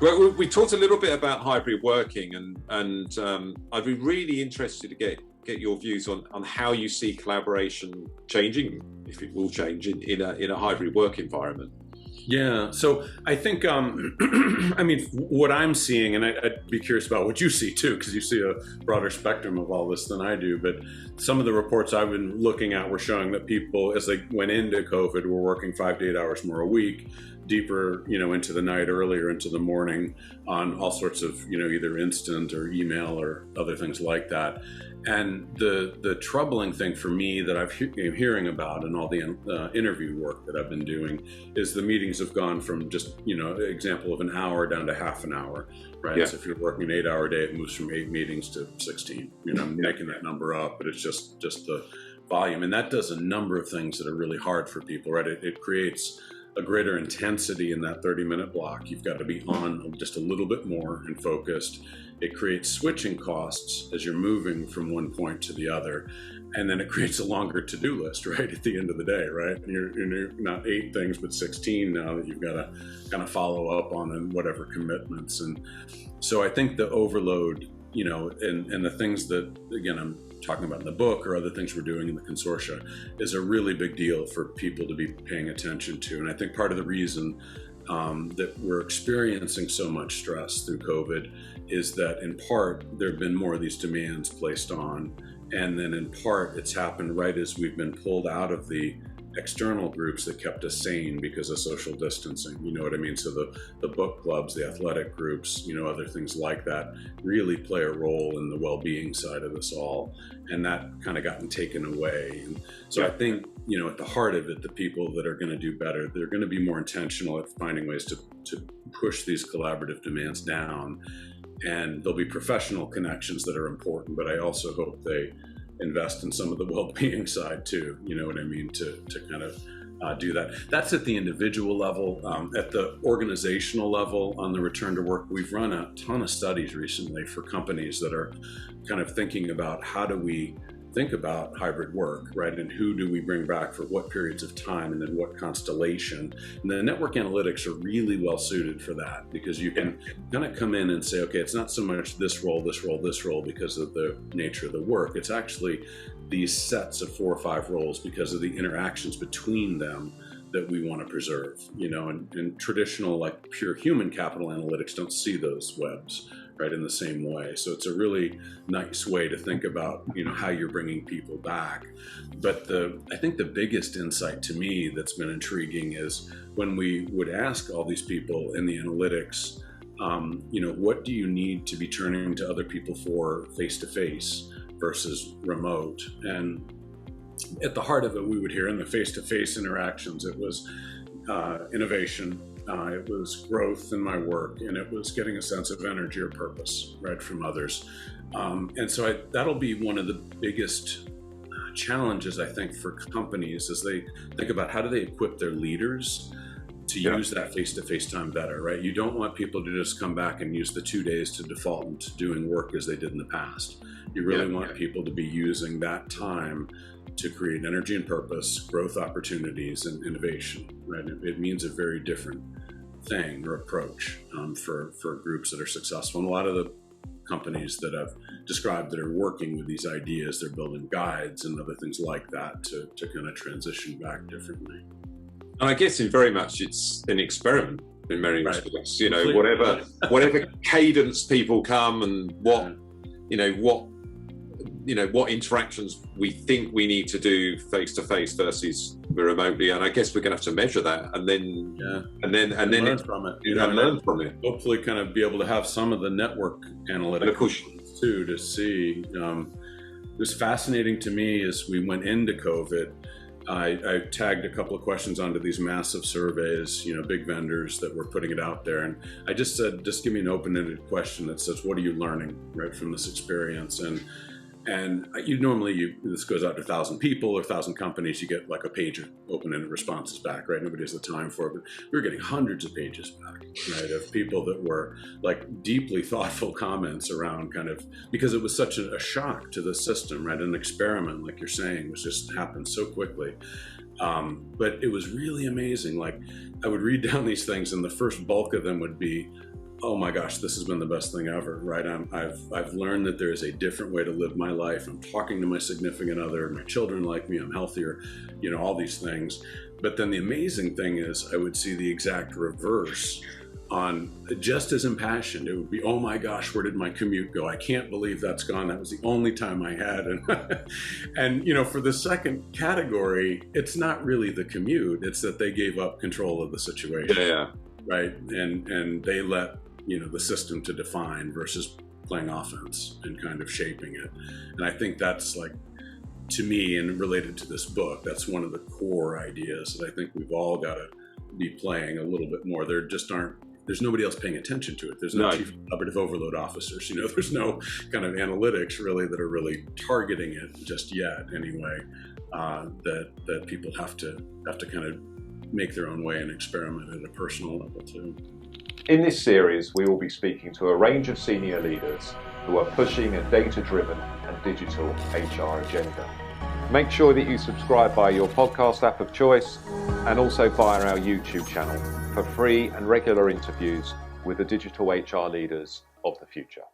Well, we talked a little bit about hybrid working, and I'd be really interested to get your views on how you see collaboration changing, if it will change in a hybrid work environment. Yeah, so I think, I mean, what I'm seeing, and I'd be curious about what you see too, because you see a broader spectrum of all this than I do, but some of the reports I've been looking at were showing that people, as they went into COVID, were working 5 to 8 hours more a week, deeper, into the night, earlier into the morning, on all sorts of, either instant or email or other things like that. And the troubling thing for me that I'm hearing about in all the interview work that I've been doing is the meetings have gone from just, example of an hour down to half an hour, right? Yeah. So if you're working an 8-hour day, it moves from 8 meetings to 16. I'm making that number up, but it's just the volume. And that does a number of things that are really hard for people, right? It creates a greater intensity in that 30-minute block. You've got to be on just a little bit more and focused. It creates switching costs as you're moving from one point to the other. And then it creates a longer to-do list, right, at the end of the day, right? And you're not 8 things, but 16 now that you've got to kind of follow up on and whatever commitments. And so I think the overload, and the things that, again, I'm talking about in the book or other things we're doing in the consortia is a really big deal for people to be paying attention to. And I think part of the reason that we're experiencing so much stress through COVID is that in part there have been more of these demands placed on, and then in part it's happened right as we've been pulled out of the external groups that kept us sane because of social distancing. You know what I mean? So the book clubs, the athletic groups, other things like that really play a role in the well-being side of us all. And that kind of gotten taken away. And so I think, at the heart of it, the people that are going to do better, they're going to be more intentional at finding ways to push these collaborative demands down. And there'll be professional connections that are important, but I also hope they invest in some of the well-being side too, you know what I mean, to kind of do that. That's at the individual level. At the organizational level, on the return to work, we've run a ton of studies recently for companies that are kind of thinking about how do we think about hybrid work, right? And who do we bring back for what periods of time and then what constellation? And the network analytics are really well suited for that because you can kind of come in and say, okay, it's not so much this role, this role, this role because of the nature of the work. It's actually these sets of 4 or 5 roles because of the interactions between them that we want to preserve, and traditional like pure human capital analytics don't see those webs right in the same way. So it's a really nice way to think about, how you're bringing people back. But I think the biggest insight to me that's been intriguing is when we would ask all these people in the analytics, what do you need to be turning to other people for face-to-face versus remote? And at the heart of it, we would hear in the face-to-face interactions, it was innovation, it was growth in my work, and it was getting a sense of energy or purpose, right, from others. And so that'll be one of the biggest challenges, I think, for companies as they think about how do they equip their leaders to use that face-to-face time better, right? You don't want people to just come back and use the 2 days to default into doing work as they did in the past. You really want people to be using that time to create energy and purpose, growth opportunities, and innovation, right? It means a very different thing or approach for groups that are successful. And a lot of the companies that I've described that are working with these ideas, they're building guides and other things like that to kind of transition back differently. And I guess in very much it's an experiment in many respects, whatever cadence people come and what interactions we think we need to do face to face versus remotely, and I guess we're going to have to measure that, and then learn from it. Learn from it. Hopefully, kind of be able to have some of the network analytics too to see. It was fascinating to me as we went into COVID. I tagged a couple of questions onto these massive surveys, big vendors that were putting it out there. And I just said, just give me an open-ended question that says, what are you learning right from this experience? And this goes out to 1,000 people or 1,000 companies, you get like a page of open-ended responses back, right? Nobody has the time for it, but we were getting hundreds of pages back, right? Of people that were like deeply thoughtful comments around kind of, because it was such a shock to the system, right? An experiment, like you're saying, was just happened so quickly. But it was really amazing. Like I would read down these things and the first bulk of them would be, oh my gosh, this has been the best thing ever, right? I've learned that there is a different way to live my life. I'm talking to my significant other, my children like me, I'm healthier, all these things. But then the amazing thing is I would see the exact reverse on just as impassioned. It would be, oh my gosh, where did my commute go? I can't believe that's gone. That was the only time I had. And for the second category, it's not really the commute. It's that they gave up control of the situation. Yeah. Right. And they let, the system to define versus playing offense and kind of shaping it. And I think that's like, to me, and related to this book, that's one of the core ideas that I think we've all got to be playing a little bit more. There's nobody else paying attention to it. There's no chief collaborative overload officers. There's no kind of analytics really that are really targeting it just yet. Anyway, that people have to kind of make their own way and experiment at a personal level too. In this series, we will be speaking to a range of senior leaders who are pushing a data-driven and digital HR agenda. Make sure that you subscribe via your podcast app of choice and also via our YouTube channel for free and regular interviews with the digital HR leaders of the future.